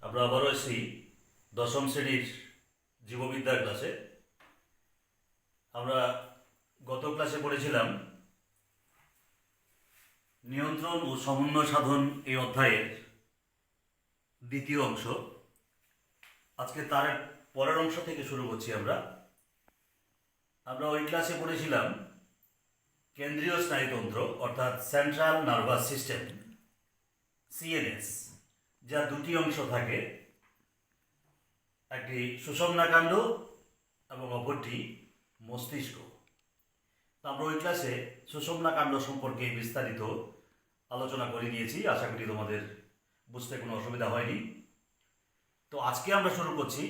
আমরা আবারও এসেছি দশম শ্রেণীর জীববিদ্যার ক্লাসে। আমরা গত ক্লাসে পড়েছিলাম নিয়ন্ত্রণ ও সমন্বয় সাধন এই অধ্যায়ের দ্বিতীয় অংশ। আজকে তার পরের অংশ থেকে শুরু করছি। আমরা ওই ক্লাসে পড়েছিলাম কেন্দ্রীয় স্নায়ুতন্ত্র অর্থাৎ সেন্ট্রাল নার্ভাস সিস্টেম, সিএনএস, যা দুটি অংশ থাকে, একটি সুষুম্নাকাণ্ড এবং অপরটি মস্তিষ্ক। আমরা ওই ক্লাসে সুষুম্নাকাণ্ড সম্পর্কে বিস্তারিত আলোচনা করে নিয়েছি। আশা করি তোমাদের বুঝতে কোনো অসুবিধা হয়নি। তো আজকে আমরা শুরু করছি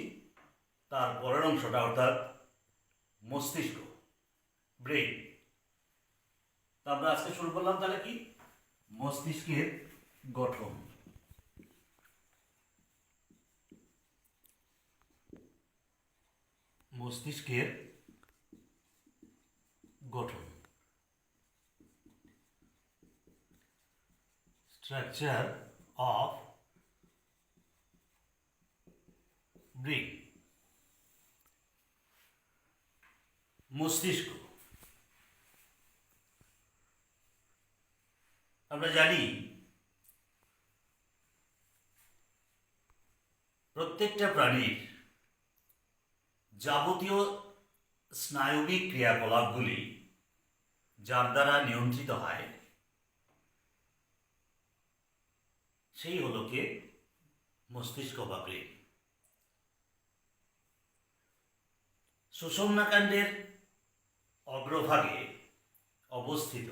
তার পরের অংশটা, অর্থাৎ মস্তিষ্ক, ব্রেন। তা আমরা আজকে শুরু করলাম তাহলে কি, মস্তিষ্কের গঠন। মস্তিষ্কের গঠন, স্ট্রাকচার অফ ব্রেন। মস্তিষ্ক আমরা জানি প্রত্যেকটা প্রাণীর যাবতীয় স্নায়বিক ক্রিয়াকলাপগুলি যার দ্বারা নিয়ন্ত্রিত হয় সেই হলো কে, মস্তিষ্ক বা ব্রেন। সুষুম্নাকাণ্ডের অগ্রভাগে অবস্থিত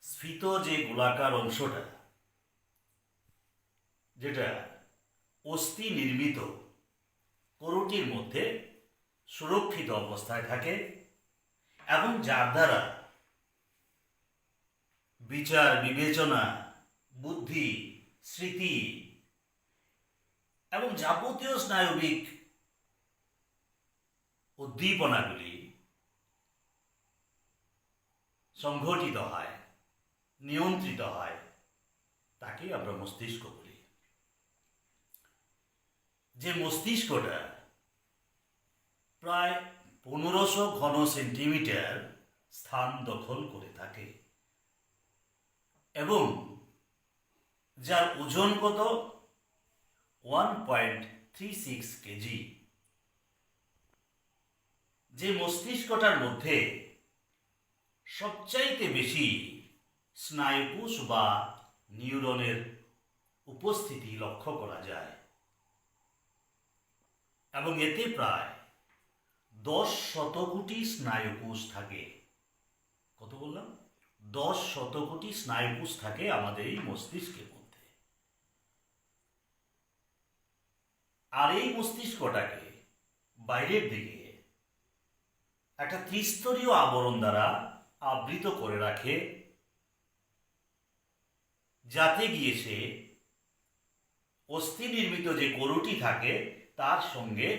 স্ফীত যে গোলাকার অংশটা, যেটা অস্থি নির্মিত করুটির মধ্যে সুরক্ষিত অবস্থায় থাকে এবং যার দ্বারা বিচার, বিবেচনা, বুদ্ধি, স্মৃতি এবং যাবতীয় স্নায়বিক উদ্দীপনাগুলি সংঘটিত হয়, নিয়ন্ত্রিত হয়, তাকে আমরা মস্তিষ্ক বলি। যে মস্তিষ্কটা প্রায় 1500 ঘন সেন্টিমিটার স্থান দখল করে থাকে এবং যার ওজন কত 1.36 কেজি। যে মস্তিষ্কটার মধ্যে সবচাইতে বেশি স্নায়ুকোষ বা নিউরনের উপস্থিতি লক্ষ্য করা যায় এবং এতে প্রায় 10 শতকোটি স্নায়ুকোষ থাকে। কত বললাম? 10 শতকোটি স্নায়ুকোষ থাকে আমাদের এই মস্তিষ্কের মধ্যে। আর এই মস্তিষ্কটাকে বাইরের দিকে একটা ত্রিস্তরীয় আবরণ দ্বারা আবৃত করে রাখে, যাতে গিয়ে সে অস্থি নির্মিত যে করুটি থাকে তার সঙ্গে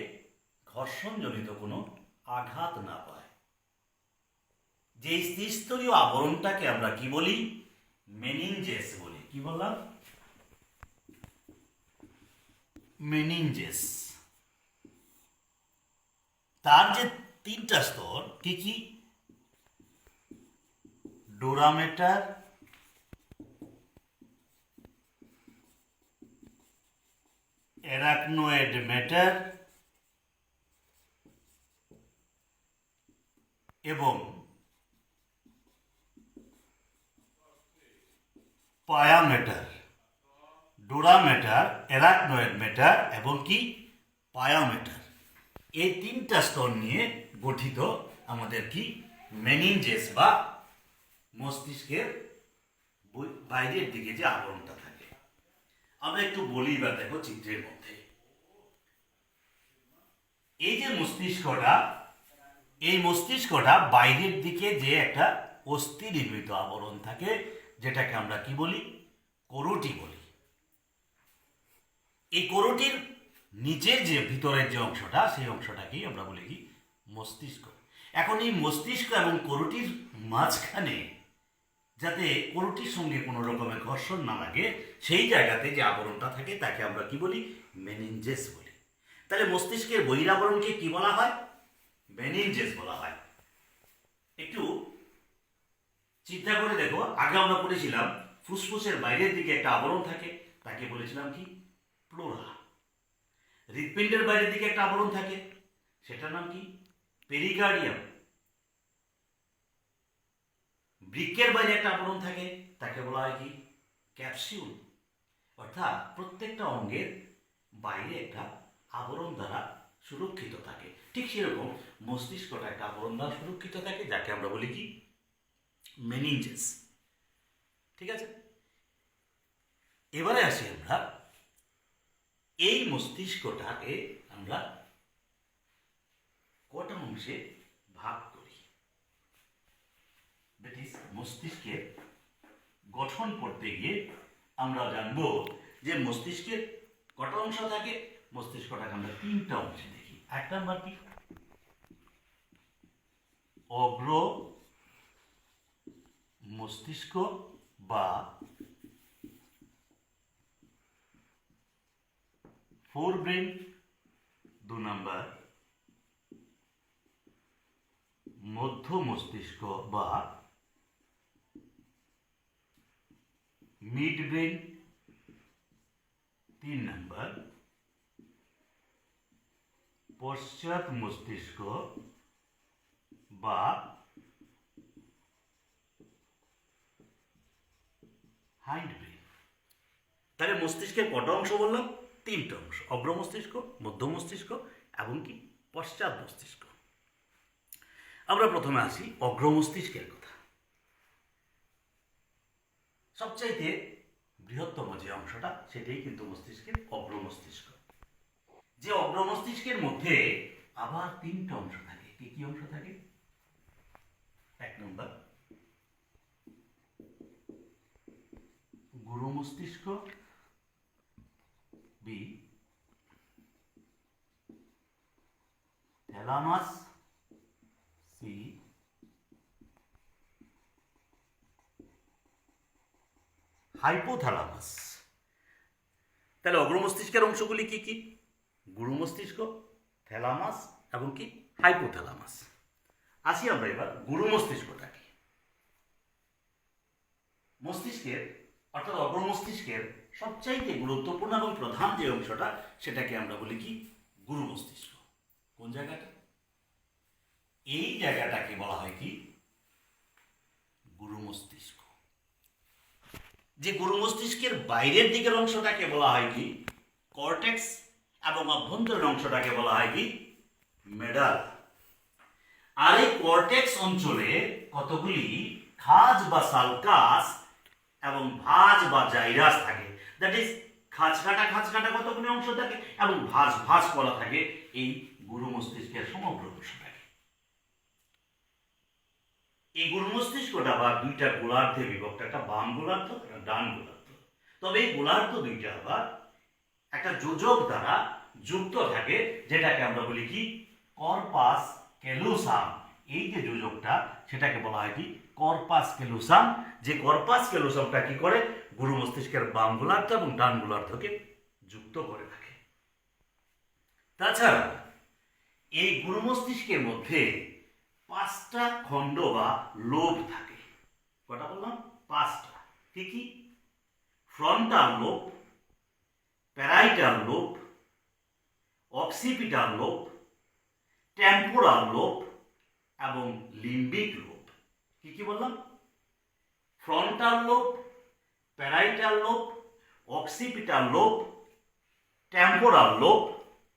ঘর্ষণজনিত কোনো আঘাত না পায়। যে ত্রিস্তরীয় আবরণটাকে আমরা কি বলি? মেনিনজেস বলি। কি বললাম? মেনিনজেস। তার যে তিনটা স্তর কি কি? ডোরা ম্যাটার, অ্যারাকনয়েড ম্যাটার এবং পায়া ম্যাটার। ডোরা ম্যাটার, অ্যারাকনয়েড ম্যাটার এবং কি পায়া ম্যাটার। এই তিনটা স্তর নিয়ে গঠিত আমাদের কি মেনিনজেস বা মস্তিষ্কের বাইরের দিকে যে আবরণটা থাকে। আমরা একটু বলি বা দেখো চিত্রের মধ্যে। এই যে মস্তিষ্কটা বাইরের দিকে যে একটা অস্থি নির্মিত আবরণ থাকে, যেটাকে আমরা কি বলি? করুটি বলি। এই করুটির নিচের যে ভিতরের যে অংশটা, সেই অংশটাকেই আমরা বলি কি? মস্তিষ্ক। এখন এই মস্তিষ্ক এবং করুটির মাঝখানে যাতে কোনোটির সঙ্গে কোনো রকমের ঘর্ষণ না লাগে, সেই জায়গাতে যে আবরণটা থাকে তাকে আমরা কি বলি? মেনিনজেস বলি। তাহলে মস্তিষ্কের বহিরাবরণকে কি বলা হয়? মেনিনজেস বলা হয়। একটু চিন্তা করে দেখো, আগে আমরা পড়েছিলাম ফুসফুসের বাইরের দিকে একটা আবরণ থাকে, তাকে বলেছিলাম কি? প্লোরা। হৃৎপিণ্ডের বাইরের দিকে একটা আবরণ থাকে, সেটার নাম কি? পেরিকার্ডিয়াম। বৃক্কের বাইরে একটা আবরণ থাকে, তাকে বলা হয় কি? ক্যাপসিউল। অর্থাৎ প্রত্যেকটা অঙ্গের বাইরে একটা আবরণ দ্বারা সুরক্ষিত থাকে। ঠিক সেরকম মস্তিষ্কটা একটা আবরণ দ্বারা সুরক্ষিত থাকে, যাকে আমরা বলি কি? মেনিনজেস। ঠিক আছে, এবারে আসি আমরা এই মস্তিষ্কটাকে আমরা কটা অংশে ভাগ করি। দ্যাট ইজ, মস্তিষ্কের গঠন পড়তে গিয়ে আমরা জানবো যে মস্তিষ্কের কটা অংশ থাকে। মস্তিষ্কটাকে আমরা তিনটা অংশে দেখি। এক নাম্বার কি? অগ্র মস্তিষ্ক বা ফোর ব্রেন। 2 নাম্বার মধ্য মস্তিষ্ক বা মিড ব্রেন। 3 নাম্বার পশ্চাৎ মস্তিষ্ক বা হাইন্ড ব্রেন। তাহলে মস্তিষ্কের কটা অংশ বললাম? 3টে অংশ, অগ্র মস্তিষ্ক, মধ্য মস্তিষ্ক এবং কি? পশ্চাৎ মস্তিষ্ক। আমরা প্রথমে আসি অগ্র মস্তিষ্কের কথা। সবচাইতে বৃহত্তম যে অংশটা, সেটাই কিন্তু মস্তিষ্কের অগ্র মস্তিষ্ক। যে অগ্র মস্তিষ্কের মধ্যে আবার 3টে অংশ থাকে। কি কি অংশ থাকে? 1 নম্বর গুরু মস্তিষ্ক, বি থ্যালামাস, সি হাইপোথ্যালামাস। তাহলে অগ্র মস্তিষ্কের অংশগুলি কি কি? গুরু মস্তিষ্ক, থ্যালামাস এবং কি? হাইপোথ্যালামাস। আসি আমরা এবার গুরু মস্তিষ্কটাকে। মস্তিষ্কের অর্থাৎ অগ্র মস্তিষ্কের সবচাইতে গুরুত্বপূর্ণ এবং প্রধান যে অংশটা, সেটাকে আমরা বলি কি? গুরু মস্তিষ্ক। কোন জায়গাটা? এই জায়গাটাকে বলা হয় কি? গুরু মস্তিষ্ক। যে গুরু মস্তিষ্কের বাইরের দিকের অংশটাকে বলা হয় কি? কর্টেক্স। এবং অভ্যন্তরীণ অংশটাকে বলা হয় কি? মেডাল। আর এই কর্টেক্স অঞ্চলে কতগুলি খাজ বা সালকাস এবং ভাজ বা জাইরাস থাকে। দ্যাট ইজ, খাঁজ কাটা কতগুলি অংশ থাকে এবং ভাঁজ ভাঁজ করা থাকে এই গুরু মস্তিষ্কের সমগ্র অংশটাকে। এই গুরু মস্তিষ্কটা আবার 2টা গোলার্ধে বিভক্ত, একটা বাম গোলার্ধ, একটা ডান গোলার্ধ। তবে এই গোলার্ধ 2টা আবার একটা যোজক দ্বারা যুক্ত থাকে, যেটাকে আমরা বলি কি? Corpus callosum. এই যে যোজকটা, সেটাকে বলা হয় কি? Corpus callosum. যে কর্পাস ক্যালোসামটা কি করে? গুরু মস্তিষ্কের বাম গোলার্ধ এবং ডান গোলার্ধকে যুক্ত করে থাকে। তাছাড়া এই গুরু মস্তিষ্কের মধ্যে 5টা খণ্ড বা লোব থাকে। কটা বললাম? 5টা। কি কি? Frontal lobe, parietal lobe, occipital lobe, temporal lobe এবং লিম্বিক লোব। কি কি বললাম? Frontal lobe, parietal lobe, occipital lobe, temporal lobe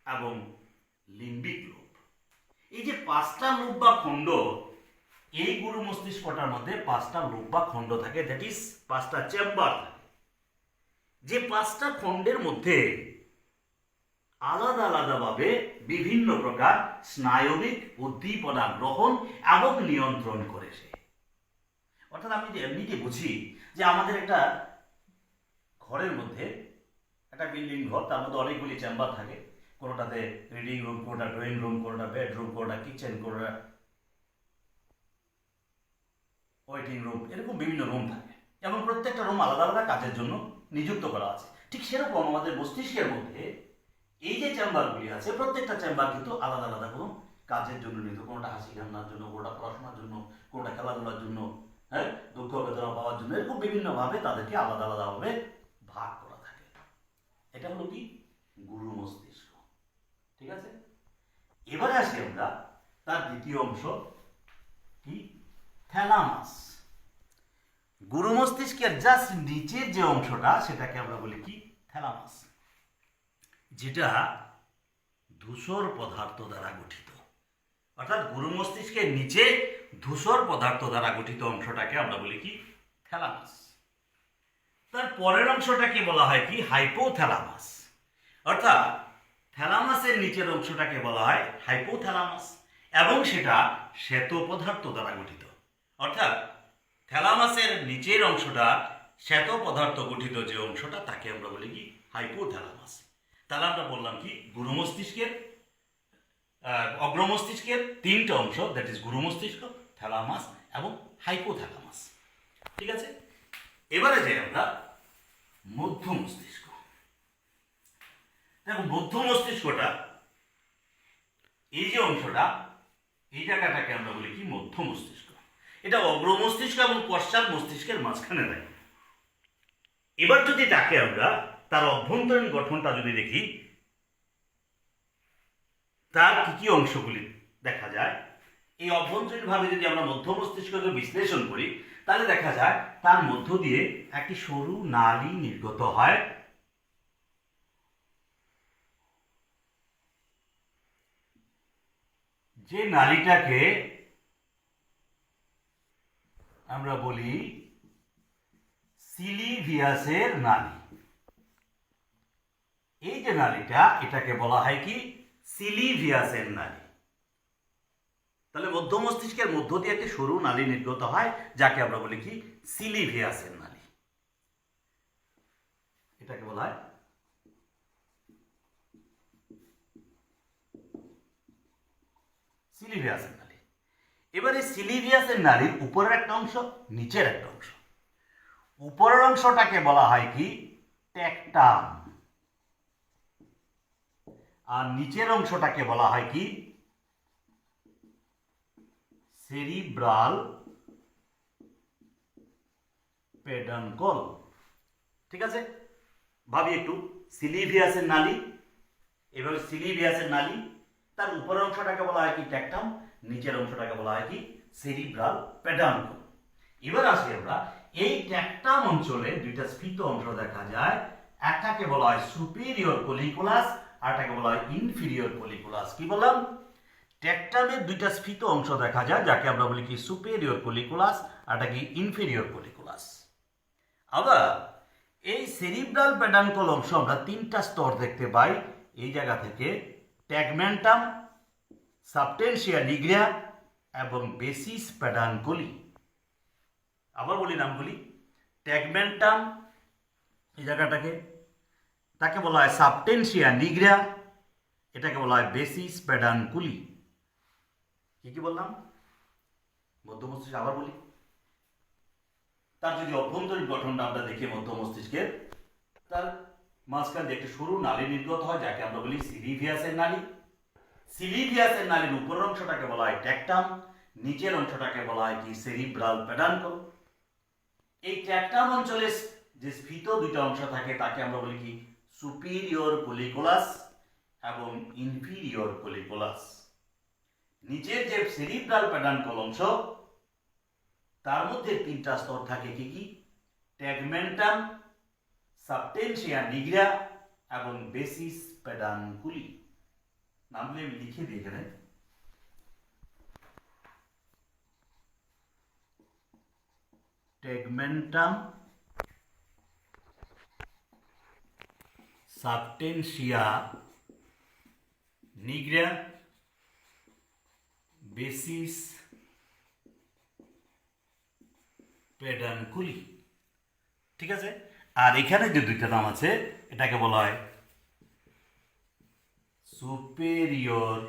এবং লিম্বিক লোব। এই যে 5টা লোব বা খণ্ড, এই গুরু মস্তিষ্কটার মধ্যে 5টা লোব বা খণ্ড থাকে, দ্যাট ইজ 5টা চেম্বার থাকে। যে 5টা খণ্ডের মধ্যে আলাদা আলাদাভাবে বিভিন্ন প্রকার স্নায়বিক উদ্দীপনা গ্রহণ এবং নিয়ন্ত্রণ করে সে। অর্থাৎ আমি যে এমনিতে বুঝি যে আমাদের একটা ঘরের মধ্যে, একটা বিল্ডিং ঘর, তার মধ্যে অনেকগুলি চেম্বার থাকে। কোনোটাতে রিডিং রুম, কোনোটা ড্রয়িং রুম, কোনোটা বেডরুম, কোনোটা কিচেন, কোনোটা ওয়েটিং রুম, এরকম বিভিন্ন রুম থাকে এবং প্রত্যেকটা রুম আলাদা আলাদা কাজের জন্য নিযুক্ত করা আছে। ঠিক সেরকম আমাদের মস্তিষ্কের মধ্যে এই যে চেম্বারগুলি আছে, প্রত্যেকটা চেম্বার কিন্তু আলাদা আলাদা কোনো কাজের জন্য নিযুক্ত। কোনোটা হাসি কান্নার জন্য, কোনোটা পড়াশোনার জন্য, কোনোটা খেলাধুলার জন্য, হ্যাঁ, দুঃখ বেদনা পাওয়ার জন্য, এরকম বিভিন্নভাবে তাদেরকে আলাদা আলাদাভাবে ভাগ করা থাকে। এটা হলো কি গুরু মস্তিষ্ক। ঠিক আছে, এবারে আসি আমরা তার দ্বিতীয় অংশ কি, থ্যালামাস। গুরু মস্তিষ্কের জাস্ট নিচের যে অংশটা সেটাকে আমরা বলি কি, থ্যালামাস, যেটা ধূসর পদার্থ দ্বারা গঠিত। অর্থাৎ গুরু মস্তিষ্কের নিচে ধূসর পদার্থ দ্বারা গঠিত অংশটাকে আমরা বলি কি, থ্যালামাস। তার পরের অংশটাকে বলা হয় কি, হাইপোথ্যালামাস। অর্থাৎ থ্যালামাসের নিচের অংশটাকে বলা হয় হাইপোথ্যালামাস এবং সেটা শ্বেত পদার্থ দ্বারা গঠিত। অর্থাৎ থ্যালামাসের নিচের অংশটা শ্বেত পদার্থ গঠিত যে অংশটা তাকে আমরা বলি কি, হাইপোথ্যালামাস। তাহলে আমরা বললাম কি, গুরু মস্তিষ্কের অগ্র মস্তিষ্কের তিনটা অংশ, দ্যাট ইজ গুরু মস্তিষ্ক, থ্যালামাস এবং হাইপোথ্যালামাস। ঠিক আছে, এবারে যাই আমরা মধ্য মস্তিষ্ক। দেখো মধ্য মস্তিষ্কটা, এই যে অংশটা, এই জায়গাটাকে আমরা বলি কি, মধ্য মস্তিষ্ক। এটা অগ্র মস্তিষ্ক এবং পশ্চাৎ মস্তিষ্কের মাঝখানে থাকে। এবার যদি তাকে আমরা তার অভ্যন্তরীণ গঠনটা যদি দেখি, তার কি কি অংশগুলি দেখা যায়, এই অভ্যন্তরীণভাবে যদি আমরা মধ্য মস্তিষ্ককে বিশ্লেষণ করি তাহলে দেখা যায় তার মধ্য দিয়ে একটি সরু নালী নির্গত হয়, যে নালীটাকে আমরা বলি সিলিভিয়াসের নালী। এই যে নালীটা, এটাকে বলা হয় কি, সিলিভিয়াসের নালী। তাহলে মধ্য মস্তিষ্কের মধ্য দিয়ে একটি সরু নালী নির্গত হয়, যাকে আমরা বলি কি, সিলিভিয়াসের নালী। এটাকে বলা হয় সিলিভিয়াসের নালী। এবারে সিলিভিয়াসের নালীর উপরের একটা অংশ, নিচের একটা অংশ। উপরের অংশটাকে বলা হয় কি, টেকটাম, আর নিচের অংশটাকে বলা হয় কি, সেরিব্রাল পেডানকল। ঠিক আছে, ভাবি একটু, সিলিভিয়াসের নালী, এভাবে সিলিভিয়াসের নালী, তার উপরের অংশটাকে বলা হয় কি, টেকটাম, নিচের অংশটাকে বলা হয় কি, সেরিব্রাল পেডানকল। এবার আসি আমরা, এই টেকটাম অঞ্চলে দুইটা স্ফীত অংশ দেখা যায়, একটাকে বলা হয় সুপিরিয়র কলিকুলাস আর একটাকে বলা হয় ইনফিরিয়র কলিকুলাস। কি বললাম, টেকটামের দুইটা স্ফীত অংশ দেখা যায়, যাকে আমরা বলি কি, সুপিরিয়র কলিকুলাস আর একটা কি, ইনফিরিয়র কলিকুলাস। আবার এই সেরিব্রাল পেডানকল অংশ আমরা তিনটা স্তর দেখতে পাই এই জায়গা থেকে, ট্যাগমেন্টাম, সাবটেনশিয়া নিগ্রিয়া এবং বেসিস পেডানকলি। আবার বলি নামগুলি, ট্যাগমেন্টাম এই জায়গাটাকে, তাকে বলা হয় সাবটেনশিয়া নিগ্রিয়া, এটাকে বলা হয় বেসিস পেডানকুলি। কি কি বললাম, মধ্য মস্তিষ্ক। আবার বলি, তার যদি অভ্যন্তরীণ গঠনটা আমরা দেখি মধ্য মস্তিষ্কের, তার মাঝখান দিয়ে একটি সরু নালী নির্গত হয়, যাকে আমরা বলি সিলিভিয়াসের নালী। সিলিভিয়াসের নালীর উপরের অংশটাকে বলা হয় টেকটাম, নিচের অংশটাকে বলা হয় কি, সেরিব্রাল পেডানকল। এই টেকটাম অঞ্চলে যে স্ফীত দুইটা অংশ থাকে তাকে আমরা বলি কি, সুপিরিয়র কলিকুলাস এবং ইনফিরিয়র কলিকুলাস। নিচের যে সেরিব্রাল পেডানকল অংশ, তার মধ্যে তিনটা স্তর থাকে, কি কি, ট্যাগমেন্টাম, সাবটেনশিয়া নিগ্রা এবং বেসিস পেডানকুলি। নামগুলি আমি লিখে দিই এখানে। ট্যাগমেন্টাম, সাবটেনশিয়া নিগ্রা, বেসিস পেডানকুলি। ঠিক আছে, আর এখানে যে দুইটা নাম আছে, এটাকে বলা হয় সুপেরিয়র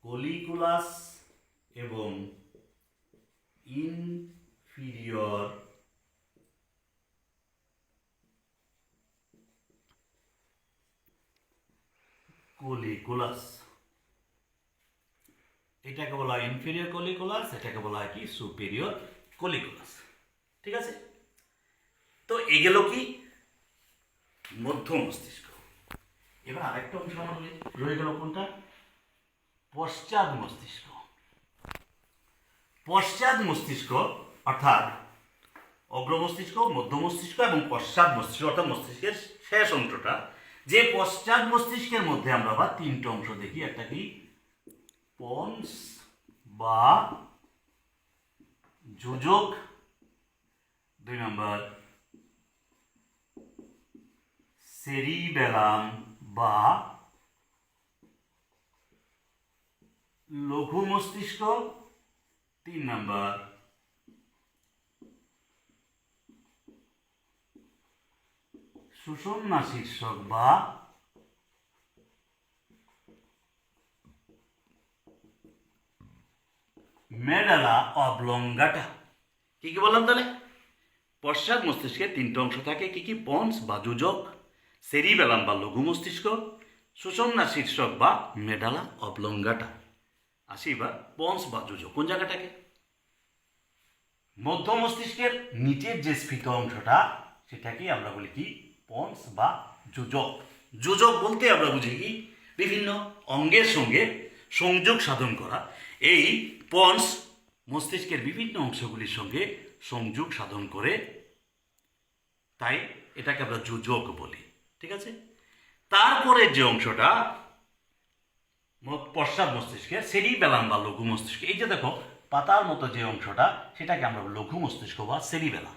কলিকুলাস এবং ইনফিরিয়র কলিকুলাস, এটাকে বলা হয় ইনফিরিয়র কলিকুলাস, এটাকে বলা হয় কি সুপিরিয়র কলিকুলাস। ঠিক আছে, তো এগুলো কি মধ্য মস্তিষ্ক। এবার আরেকটা অংশ আমাদের রয়ে গেল কোনটা, পশ্চাৎ মস্তিষ্ক। পশ্চাৎ মস্তিষ্ক অর্থাৎ অগ্র মস্তিষ্ক, মধ্য মস্তিষ্ক এবং পশ্চাৎ মস্তিষ্ক অর্থাৎ মস্তিষ্কের শেষ অংশটা, যে পশ্চাৎ মস্তিষ্কের মধ্যে আমরা আবার তিনটে অংশ দেখি। একটা কি পন্স বা যোজক, 2 নম্বর সেরিবেলাম বা লঘু মস্তিষ্ক, 3 নম্বর সুষুম্না শীর্ষক বা মেডালা অবলঙ্গাটা। কি কি বললাম তাহলে, পশ্চাৎ মস্তিষ্কের তিনটে অংশ থাকে। কি কি, পন্স বা যোজক, সেরিবেলাম বা লঘু মস্তিষ্ক, সুষুম্না শীর্ষক বা মেডালা অবলঙ্গাটা। আসি বা পন্স বা যোজক কোন জায়গাটাকে, মধ্য মস্তিষ্কের নিচের যে স্ফীত অংশটা সেটাকে আমরা বলি কি পন্স বা যোজক। যোজক বলতে আমরা বুঝি কি বিভিন্ন অঙ্গের সঙ্গে সংযোগ সাধন করা। এই পন্স মস্তিষ্কের বিভিন্ন অংশগুলির সঙ্গে সংযোগ সাধন করে, তাই এটাকে আমরা যোজক বলি। ঠিক আছে, তারপরে যে অংশটা পশ্চাৎ মস্তিষ্কের সেরিবেলাম বা লঘু মস্তিষ্ক, এই যে দেখো পাতার মতো যে অংশটা সেটাকে আমরা লঘু মস্তিষ্ক বা সেরিবেলাম।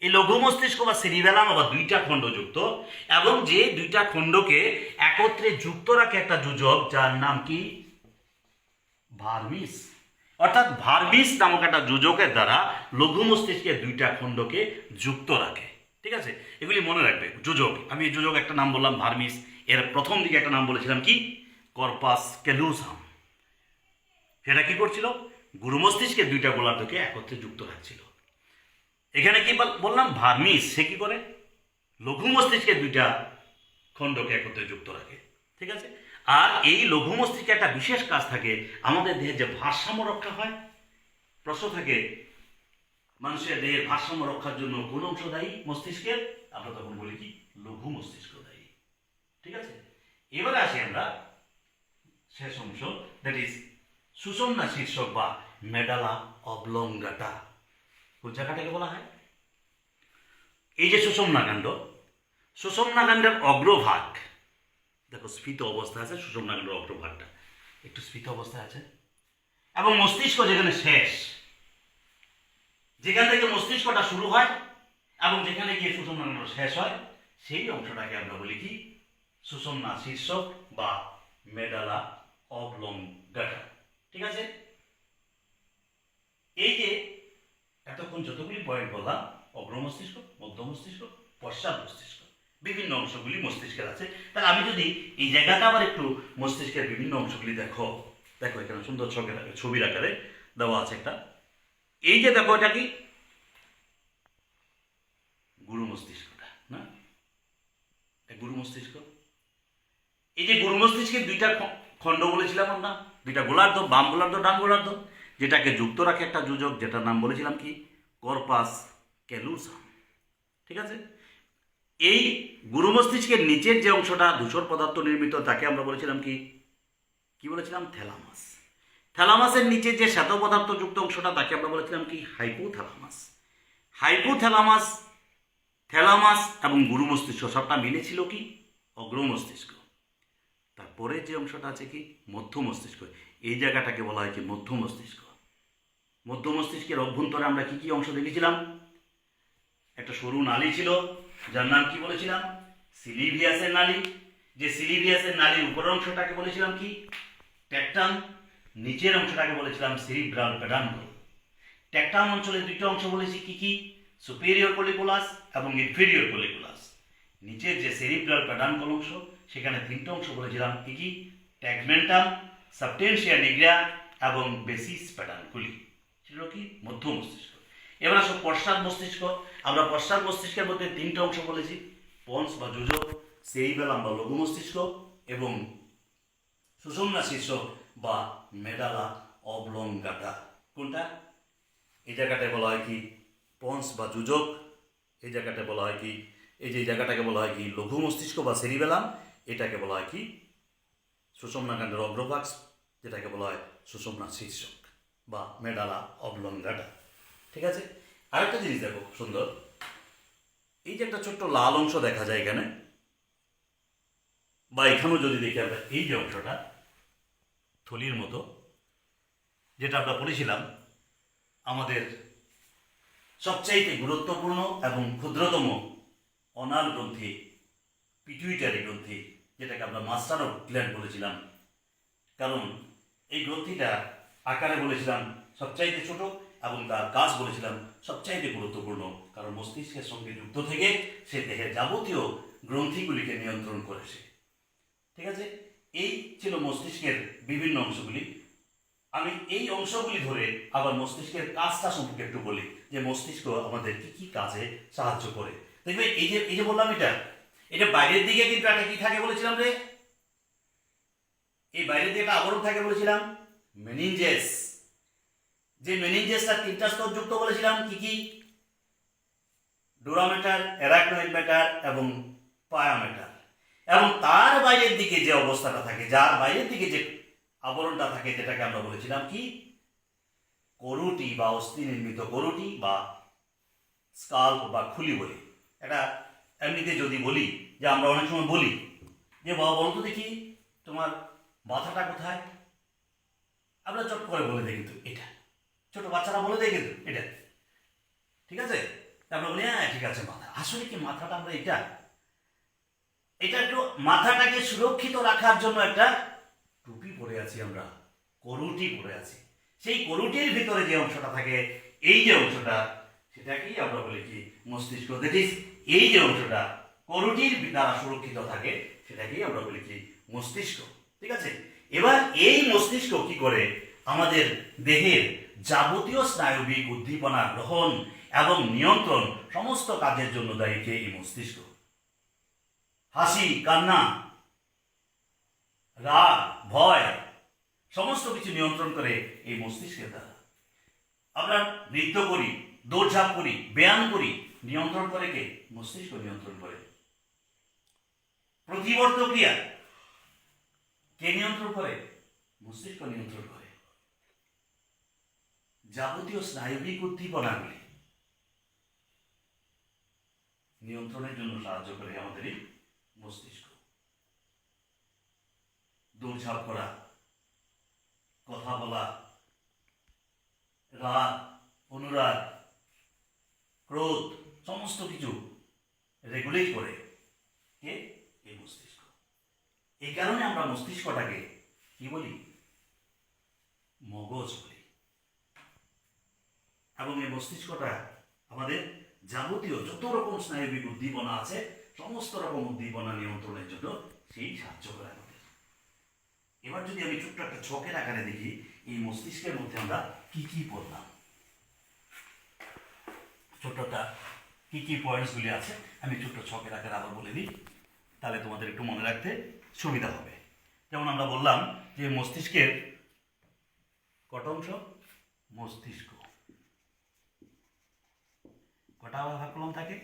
এই লঘু মস্তিষ্ক বা সেরিবেলাম আবার দুইটা খণ্ড যুক্ত, এবং যে দুইটা খণ্ডকে একত্রে যুক্ত রাখে একটা যোজক, যার নাম কি ভার্মিস। অর্থাৎ ভার্মিস নামক একটা যোজকের দ্বারা লঘু মস্তিষ্কের দুইটা খণ্ডকে যুক্ত রাখে। ঠিক আছে, এগুলি মনে রাখবে যোজক। আমি এই যোজক একটা নাম বললাম ভার্মিস, এর প্রথম দিকে একটা নাম বলেছিলাম কি কর্পাস ক্যালুসাম। সেটা কি করছিল, গুরু মস্তিষ্কের দুইটা গোলার্ধকে একত্রে যুক্ত রাখছিল। এখানে কি বললাম, ভার্মিস সে কি করে লঘু মস্তিষ্কের দুইটা খণ্ডকে একত্রে যুক্ত রাখে। ঠিক আছে, আর এই লঘু মস্তিষ্কে একটা বিশেষ কাজ থাকে, আমাদের দেহের যে ভারসাম্য রক্ষা হয়। প্রশ্ন থাকে মানুষের দেহের ভারসাম্য রক্ষার জন্য কোন অংশ দায়ী মস্তিষ্কের, আমরা তখন বলি কি লঘু মস্তিষ্ক দায়ী। ঠিক আছে, এবারে আসি আমরা শেষ অংশ, দ্যাট ইজ সুষুম্না শীর্ষক বা মেডালা অবলঙ্গাটা। কোন জায়গাটাকে বলা হয়, এই যে সুষুম্নাকাণ্ড, সুষুম্নাকাণ্ডের অগ্রভাগ দেখো স্ফীত অবস্থায় আছে। সুষুম্নাকাণ্ডের অগ্রভাগটা একটু স্ফীত অবস্থায় আছে, এবং মস্তিষ্ক যেখানে শেষ, যেখান থেকে মস্তিষ্কটা শুরু হয় এবং যেখানে গিয়ে সুষুম্নাকাণ্ড শেষ হয়, সেই অংশটাকে আমরা বলি কি সুষুম্না শীর্ষক বা মেডালা অবলঙ্গাটা। ঠিক আছে, এই যে এতক্ষণ যতগুলি পয়েন্ট বললাম, অগ্র মস্তিষ্ক, মধ্য মস্তিষ্ক, পশ্চাৎ মস্তিষ্ক, বিভিন্ন অংশগুলি মস্তিষ্কের আছে। তাহলে আমি যদি এই জায়গাটা আবার একটু মস্তিষ্কের বিভিন্ন অংশগুলি দেখো, দেখো এখানে সুন্দর ছবির আকারে দেওয়া আছে একটা। এই যে দেখো এটা কি গুরু মস্তিষ্কটা না, গুরু মস্তিষ্ক। এই যে গুরু মস্তিষ্কের দুইটা খণ্ড বলেছিলাম আমরা, দুইটা গোলার্ধ, বাম গোলার্ধ ডান গোলার্ধ, যেটাকে যুক্ত রাখে একটা যোজক, যেটার নাম বলেছিলাম কি কর্পাস ক্যালুসাম। ঠিক আছে, এই গুরু মস্তিষ্কের নিচের যে অংশটা ধূসর পদার্থ নির্মিত, তাকে আমরা বলেছিলাম কি বলেছিলাম থ্যালামাস। থ্যালামাসের নিচে যে শ্বেত পদার্থ যুক্ত অংশটা, তাকে আমরা বলেছিলাম কি হাইপোথ্যালামাস। হাইপোথ্যালামাস, থ্যালামাস এবং গুরু মস্তিষ্ক সবটা মিলেছিল কি অগ্র মস্তিষ্ক। তারপরে যে অংশটা আছে কি মধ্য মস্তিষ্ক, এই জায়গাটাকে বলা হয় কি মধ্য মস্তিষ্ক। মধ্য মস্তিষ্কের অভ্যন্তরে আমরা কি কি অংশ দেখেছিলাম, একটা সরু নালী ছিল, যার নাম কি বলেছিলাম সিলিভিয়াসের নালী। যে সিলিভিয়াসের নালীর উপরের অংশটাকে বলেছিলাম কি ট্যাকটাম, নিচের অংশটাকে বলেছিলাম সেরিব্রাল পেডান্কল। ট্যাকটাম অঞ্চলে দুইটা অংশ বলেছি কি কি, সুপিরিয়র কলিকুলাস এবং ইনফেরিয়র কলিকুলাস। নিচের যে সেরিব্রাল পেডান্কল অংশ, সেখানে তিনটা অংশ বলেছিলাম কি কি, ট্যাগমেন্টাম, সাবটেনশিয়া নিগ্রা এবং বেসিস পেডানকুলি। ছিল কি মধ্য মস্তিষ্ক। এবার আসো পশ্চাৎ মস্তিষ্ক। আমরা পশ্চাৎ মস্তিষ্কের মধ্যে তিনটে অংশ বলেছি, পন্স বা যোজক, সেরিবেলাম বা লঘু মস্তিষ্ক এবং সুষুম্না শীর্ষক বা মেডালা অবলঙ্গাটা। কোনটা? এই জায়গাটায় বলা হয় কি পন্স বা যোজক, এই জায়গাটায় বলা হয় কি, এই যে জায়গাটাকে বলা হয় কি লঘু মস্তিষ্ক বা সেরিবেলাম, এটাকে বলা হয় কি সুষুম্না কাণ্ডের অগ্রভাগ, যেটাকে বলা হয় সুষুম্না শীর্ষক বা মেডালা অবলঙ্গাটা। ঠিক আছে। আরেকটা জিনিস দেখো সুন্দর, এই যে একটা ছোট্ট লাল অংশ দেখা যায় এখানে, বা এখানেও যদি দেখি আমরা এই যে অংশটা থলির মতো, যেটা আমরা পড়েছিলাম আমাদের সবচাইতে গুরুত্বপূর্ণ এবং ক্ষুদ্রতম অনাল গ্রন্থি পিটুইটারি গ্রন্থি, যেটাকে আমরা মাস্টার অফ গ্ল্যান্ড বলেছিলাম। কারণ এই গ্রন্থিটা আকারে বলেছিলাম সবচাইতে ছোট এবং তার কাজ বলেছিলাম সবচাইতে গুরুত্বপূর্ণ, কারণ মস্তিষ্কের সঙ্গে যুক্ত থেকে সে দেহের যাবতীয় গ্রন্থিগুলিকে নিয়ন্ত্রণ করেছে। ঠিক আছে। এই ছিল মস্তিষ্কের বিভিন্ন অংশগুলি। আমি এই অংশগুলি ধরে আবার মস্তিষ্কের কাজটা সম্পর্কে একটু বলি, যে মস্তিষ্ক আমাদের কি কি কাজে সাহায্য করে। দেখবে এই যে বললাম এটা বাইরের দিকে কিন্তু একটা কি থাকে বলেছিলাম রে, এই বাইরের দিকে একটা আবরণ থাকে বলেছিলাম, মেনিনজেস। যে মেনিনজেসটা তিনটা স্তর যুক্ত বলেছিলাম, কি কি? ডুরামেটার, অ্যারাকনোইড ম্যাটার এবং পায়ামেটার। এবং তার বাইরের দিকে যে অবস্থাটা থাকে, যার বাইরের দিকে যে আবরণটা থাকে, যেটাকে আমরা বলেছিলাম কি করুটি বা অস্থি নির্মিত করুটি বা স্কাল্প বা খুলি বলি। এটা এমনিতে যদি বলি, যে আমরা অনেক সময় বলি যে বাবা বলতো দেখি তোমার মাথাটা কোথায়, আমরা চট করে বলে দিই কিন্তু এটা, ছোট বাচ্চারা বলে দেয় কিন্তু এটা। ঠিক আছে। আমরা বলি হ্যাঁ ঠিক আছে মাথা, আসলে কি মাথাটা আমরা এটা একটু মাথাটাকে সুরক্ষিত রাখার জন্য একটা টুপি পরে আছি আমরা, করুটি পরে আছি। সেই করুটির ভিতরে যে অংশটা থাকে, এই যে অংশটা, সেটাকেই আমরা বলি কি মস্তিষ্ক। দ্যাট ইজ এই যে অংশটা করুটির দ্বারা সুরক্ষিত থাকে, সেটাকেই আমরা বলি কি মস্তিষ্ক। ঠিক আছে। এবার এই মস্তিষ্ক কি করে আমাদের দেহের যাবতীয় স্নায়বিক উদ্দীপনা গ্রহণ এবং নিয়ন্ত্রণ সমস্ত কাজের জন্য দায়ী কে? এই মস্তিষ্ক। হাসি, কান্না, রাগ, ভয় সমস্ত কিছু নিয়ন্ত্রণ করে এই মস্তিষ্কের দ্বারা। আমরা নৃত্য করি, দৌড়ঝাঁপ করি, ব্যায়াম করি, নিয়ন্ত্রণ করে কে? মস্তিষ্ক নিয়ন্ত্রণ করে। প্রতিবর্ত ক্রিয়া কে নিয়ন্ত্রণ করে? মস্তিষ্ক নিয়ন্ত্রণ করে। যাবতীয় স্নায়বিক উদ্দীপনাগুলি নিয়ন্ত্রণের জন্য সাহায্য করে আমাদের এই মস্তিষ্ক। দৌড়ঝাঁপ করা, কথা বলা, রাগ, অনুরাগ, ক্রোধ সমস্ত কিছু রেগুলেট করে কে? এই মস্তিষ্ক। এই কারণে আমরা মস্তিষ্কটাকে কি বলি? মগজ বলি। এবং এই মস্তিষ্কটা আমাদের যাবতীয় যত রকম স্নায়বিক উদ্দীপনা আছে, সমস্ত রকম উদ্দীপনা নিয়ন্ত্রণের জন্য সেই সাহায্য করে আমাদের। এবার যদি আমি ছোট্ট একটা ছকের আকারে দেখি এই মস্তিষ্কের মধ্যে আমরা কি কি পড়লাম, ছোট্টটা কি কি পয়েন্টসগুলি আছে আমি ছোট্ট ছকের আকারে আবার বলে দিই, তাহলে তোমাদের একটু মনে রাখতে সুবিধা হবে। যেমন আমরা বললাম যে মস্তিষ্কের কটা অংশ? মস্তিষ্ক কটা ভাগ করলাম থাকে?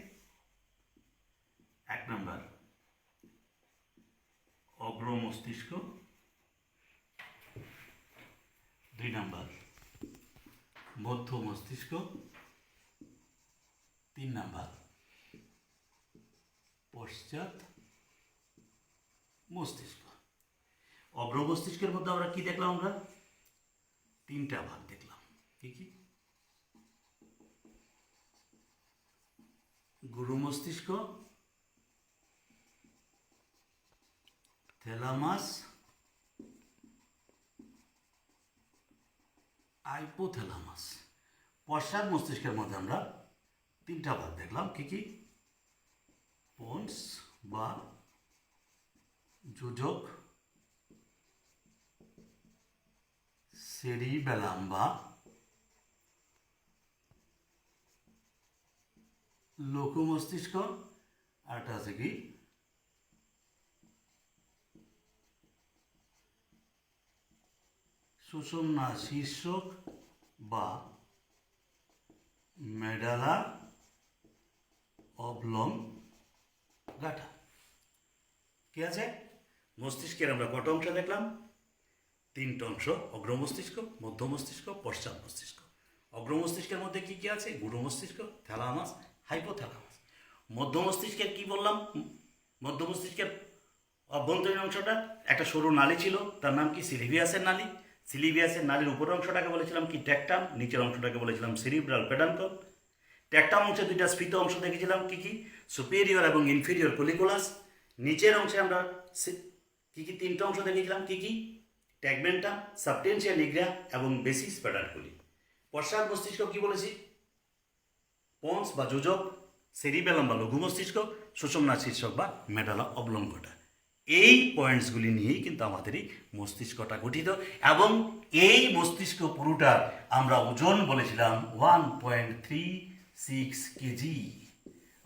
1 নম্বর অগ্র মস্তিষ্ক, 2 নম্বর মধ্য মস্তিষ্ক, 3 নম্বর পশ্চাৎ মস্তিষ্ক। অগ্র মস্তিষ্কের মধ্যে আমরা কি দেখলাম? আমরা 3টা ভাগ দেখলাম। কি কি? গুরু মস্তিষ্ক, থ্যালামাস, হাইপোথ্যালামাস। পশ্চাৎ মস্তিষ্কের মধ্যে আমরা 3টা ভাগ দেখলাম। কি কি? পন্স বা যোজক, সেরিবেলাম বা লঘু মস্তিষ্ক, আর একটা আছে কি সুষুম্না শীর্ষক বা মেডালা অবলংগাটা। কি আছে? মস্তিষ্কের আমরা কত অংশ দেখলাম? 3টে অংশ, অগ্র মস্তিষ্ক, মধ্য মস্তিষ্ক, পশ্চাৎ মস্তিষ্ক। অগ্র মস্তিষ্কের মধ্যে কি কি আছে? গুরু মস্তিষ্ক, থ্যালামাস, হাইপোথ্যালামাস। মধ্য মস্তিষ্কের কি বললাম? মধ্য মস্তিষ্কের অভ্যন্তরীণ অংশটা একটা সরু নালী ছিল, তার নাম কি? সিলিভিয়াসের নালী। সিলিভিয়াসের নালীর উপরের অংশটাকে বলেছিলাম কি? ট্যাক্টাম। নিচের অংশটাকে বলেছিলাম সেরিব্রাল পেডান্কল। ট্যাক্টাম অংশে 2টা স্ফীত অংশ দেখেছিলাম কি কি? সুপিরিয়র এবং ইনফিরিয়র কলিকুলাস। নিচের অংশে আমরা কি কি 3টে অংশ দেখেছিলাম কি কি? ট্যাগমেন্টাম, সাবটেনশিয়া নিগ্রা এবং বেসিস পেডান্কুলি। পশ্চাৎ মস্তিষ্ক কি বলেছি? পন্স বা যোজক, সেরিবেলাম বা লঘু মস্তিষ্ক, সুষুম্না শীর্ষক বা মেডালা অবলঙ্গটা। এই পয়েন্টসগুলি নিয়েই কিন্তু আমাদের এই মস্তিষ্কটা গঠিত, এবং এই মস্তিষ্ক পুরোটার আমরা ওজন বলেছিলাম 1.36 কেজি।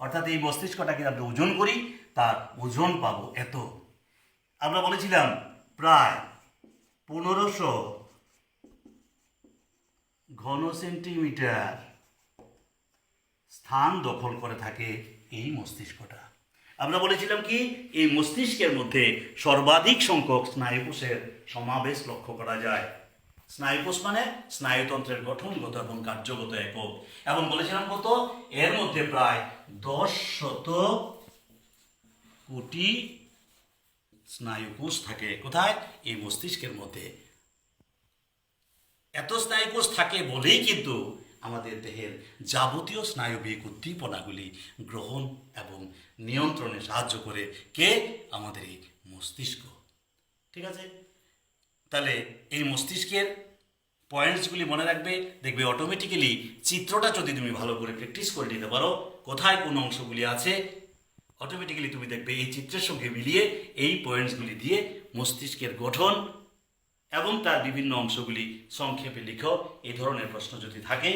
অর্থাৎ এই মস্তিষ্কটাকে আমরা ওজন করি, তার ওজন পাবো এত। আমরা বলেছিলাম প্রায় 1500 ঘন সেন্টিমিটার স্থান দখল করে থাকে এই মস্তিষ্কটা। আমরা বলেছিলাম কি? এই মস্তিষ্কের মধ্যে সর্বাধিক সংখ্যক স্নায়ুকোষের সমাবেশ লক্ষ্য করা যায়। স্নায়ুকোষ মানে স্নায়ুতন্ত্রের গঠনগত এবং কার্যগত একক। এবং বলেছিলাম কত? এর মধ্যে প্রায় 10 কোটি স্নায়ুকোষ থাকে। কোথায়? এই মস্তিষ্কের মধ্যে। এত স্নায়ুকোষ থাকে বলেই কিন্তু আমাদের দেহের যাবতীয় স্নায়বিক উদ্দীপনাগুলি গ্রহণ এবং নিয়ন্ত্রণে সাহায্য করে কে? আমাদের এই মস্তিষ্ক। ঠিক আছে? তাহলে এই মস্তিষ্কের পয়েন্টসগুলি মনে রাখবে, দেখবে অটোমেটিক্যালি চিত্রটা যদি তুমি ভালো করে প্র্যাকটিস করে নিতে পারো, কোথায় কোন অংশগুলি আছে, অটোমেটিক্যালি তুমি দেখবে এই চিত্রের সঙ্গে মিলিয়ে এই পয়েন্টসগুলি দিয়ে মস্তিষ্কের গঠন এবং তার বিভিন্ন অংশগুলি সংক্ষেপে লিখো। এই ধরনের প্রশ্ন যদি থাকে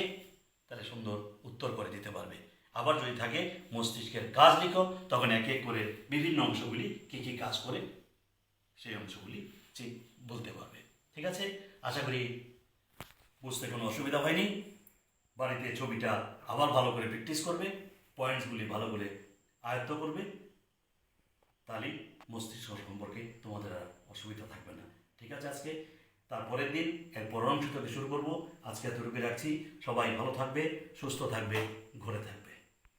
তাহলে সুন্দর উত্তর করে দিতে পারবে। আবার যদি থাকে মস্তিষ্কের কাজ লিখো, তখন এক এক করে বিভিন্ন অংশগুলি কী কী কাজ করে সেই অংশগুলি বলতে পারবে। ঠিক আছে? আশা করি বুঝতে কোনো অসুবিধা হয়নি। বাড়িতে ছবিটা আবার ভালো করে প্র্যাকটিস করবে, পয়েন্টসগুলি ভালো করে আয়ত্ত করবে, তাহলেই মস্তিষ্ক সম্পর্কে তোমাদের আর অসুবিধা থাকবে না। ঠিক আছে? আজকে তারপরের দিন এর পরের অংশ থেকে শুরু করবো। আজকে এতটুকু রাখছি। সবাই ভালো থাকবে, সুস্থ থাকবে, ঘরে থাকবে।